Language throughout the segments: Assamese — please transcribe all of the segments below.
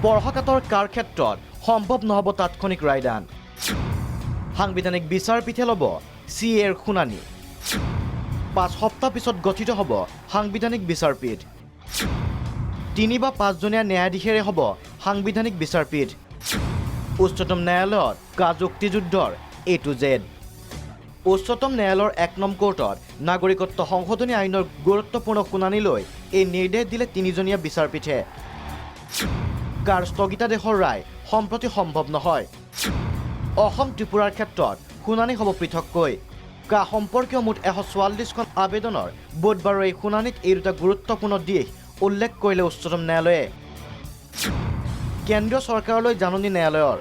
স্পৰ্শকাতৰ কাৰ ক্ষেত্ৰত সম্ভৱ নহ'ব তাৎক্ষণিক ৰায়দান সাংবিধানিক বিচাৰপীঠে ল'ব CAৰ শুনানি 5 সপ্তাহ পিছত গঠিত হ'ব সাংবিধানিক বিচাৰপীঠ 3 বা 5 জনীয়া ন্যায়াধীশেৰে হ'ব সাংবিধানিক বিচাৰপীঠ উচ্চতম ন্যায়ালয়ত কা যুক্তিযুদ্ধৰ A to Z উচ্চতম ন্যায়ালয়ৰ 1 নং কোৰ্টত নাগৰিকত্ব সংশোধনী আইনৰ গুৰুত্বপূৰ্ণ শুনানি লৈ এই নিৰ্দেশ দিলে 3 জনীয়া বিচাৰপীঠে কাৰ স্থগিতাদেশৰ ৰায় সম্প্ৰতি সম্ভৱ নহয় অসম ত্ৰিপুৰাৰ ক্ষেত্ৰত শুনানি হ'ব পৃথককৈ কা সম্পৰ্কীয় মুঠ 144খন আবেদনৰ বুধবাৰৰ এই শুনানিত এই দুটা গুৰুত্বপূৰ্ণ দিশ উল্লেখ কৰিলে উচ্চতম ন্যায়ালয়ে কেন্দ্ৰীয় চৰকাৰলৈ জাননী ন্যায়ালয়ৰ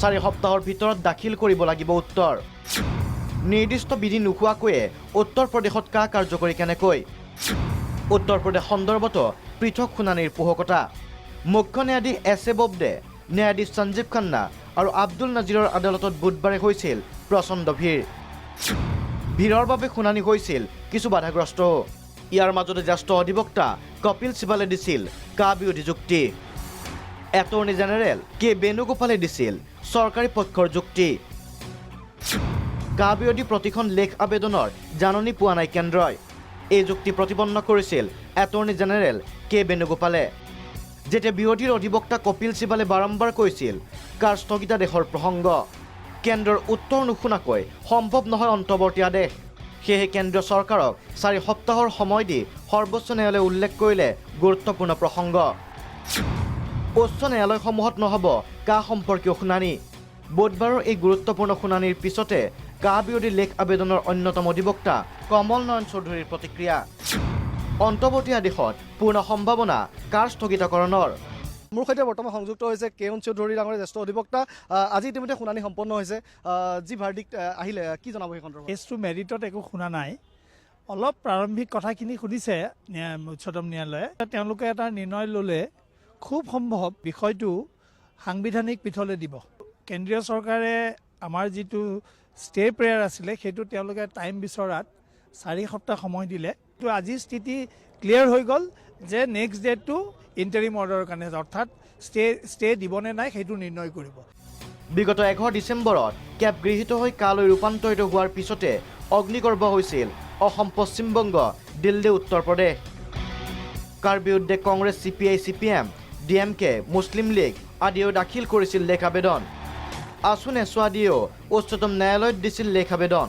4 সপ্তাহৰ ভিতৰত দাখিল কৰিব লাগিব উত্তৰ নিৰ্দিষ্ট বিধি নোহোৱাকৈয়ে উত্তৰ প্ৰদেশত কা কাৰ্যকৰী কেনেকৈ উত্তৰ প্ৰদেশ সন্দৰ্ভতো পৃথক শুনানিৰ পোহকতা মুখ্য ন্যায়াধীশ S.A. ববডে ন্যায়াধীশ সঞ্জীৱ খান্না আৰু আব্দুল নাজিৰৰ আদালতত বুধবাৰে হৈছিল প্ৰচণ্ড ভিৰৰ বাবে শুনানি হৈছিল কিছু বাধাগ্ৰস্ত ইয়াৰ মাজতে জ্যেষ্ঠ অধিবক্তা কপিল সিবালে দিছিল কা বিৰোধী যুক্তি এটৰ্নি জেনেৰেল কে বেণুগোপালে দিছিল চৰকাৰী পক্ষৰ যুক্তি কা বিৰোধী প্ৰতিখন লেখ আবেদনৰ জাননী পোৱা নাই কেন্দ্ৰই এই যুক্তি প্ৰতিপন্ন কৰিছিল এটৰ্নি জেনেৰেল কে বেণুগোপালে যেতিয়া বিৰোধীৰ অধিবক্তা কপিল সিবালে বাৰম্বাৰ কৈছিল কাৰ স্থগিতাদেশৰ প্ৰসংগ কেন্দ্ৰৰ উত্তৰ নুশুনাকৈ সম্ভৱ নহয় অন্তৱৰ্তী আদেশ সেয়ে কেন্দ্ৰীয় চৰকাৰক 4 সপ্তাহৰ সময় দি সৰ্বোচ্চ ন্যায়ালয়ে উল্লেখ কৰিলে গুৰুত্বপূৰ্ণ প্ৰসংগ উচ্চ ন্যায়ালয়সমূহত নহ'ব কা সম্পৰ্কীয় শুনানি বুধবাৰৰ এই গুৰুত্বপূৰ্ণ শুনানিৰ পিছতে কা বিৰোধী লেখ আবেদনৰ অন্যতম অধিবক্তা কমল নয়ন চৌধুৰীৰ প্ৰতিক্ৰিয়া অন্তৱৰ্তী আদেশত পূৰ্ণ সম্ভাৱনা কাৰ স্থগিতকৰণৰ মোৰ সৈতে বৰ্তমান সংযুক্ত হৈছে কেউন চৌধুৰী ডাঙৰীয়া জ্যেষ্ঠ অধিবক্তা আজি ইতিমধ্যে শুনানি সম্পন্ন হৈছে যি ভাৰ্ডিক্ট আহিলে কি জনাব এই সন্দৰ্ভত কেছটো মেৰিটত একো শুনা নাই অলপ প্ৰাৰম্ভিক কথাখিনি সুধিছে উচ্চতম ন্যায়ালয়ে তেওঁলোকে এটা নিৰ্ণয় ল'লে খুব সম্ভৱ বিষয়টো সাংবিধানিক পীঠলৈ দিব কেন্দ্ৰীয় চৰকাৰে আমাৰ যিটো ষ্টে প্ৰেয়াৰ আছিলে সেইটো তেওঁলোকে টাইম বিচৰাত 4 সপ্তাহ সময় দিলে তো আজি স্থিতি ক্লিয়াৰ হৈ গ'ল যে নেক্সট ডেটটো ইণ্টাৰিম অৰ্ডাৰৰ কাৰণে অৰ্থাৎ ষ্টে দিবনে নাই সেইটো নিৰ্ণয় কৰিব বিগত 11 ডিচেম্বৰত কেব গৃহীত হৈ কালৈ ৰূপান্তৰিত হোৱাৰ পিছতে অগ্নিগৰ্ভ হৈছিল অসম পশ্চিমবংগ দিল্লী উত্তৰ প্ৰদেশ কাৰ বিৰুদ্ধে কংগ্ৰেছ CPI CPM DMK মুছলিম লীগ আদিও দাখিল কৰিছিল লেখ আবেদন আছু নেছোৱাদিয়েও উচ্চতম ন্যায়ালয়ত দিছিল লেখ আবেদন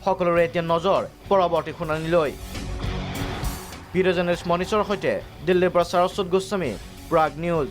সকলোৰে এতিয়া নজৰ পৰৱৰ্তী শুনানিলৈ ভিডিঅ' জাৰ্নেলিষ্ট মনীষৰ সৈতে দিল্লীৰ পৰা সৰস্বত গোস্বামী প্ৰাগ নিউজ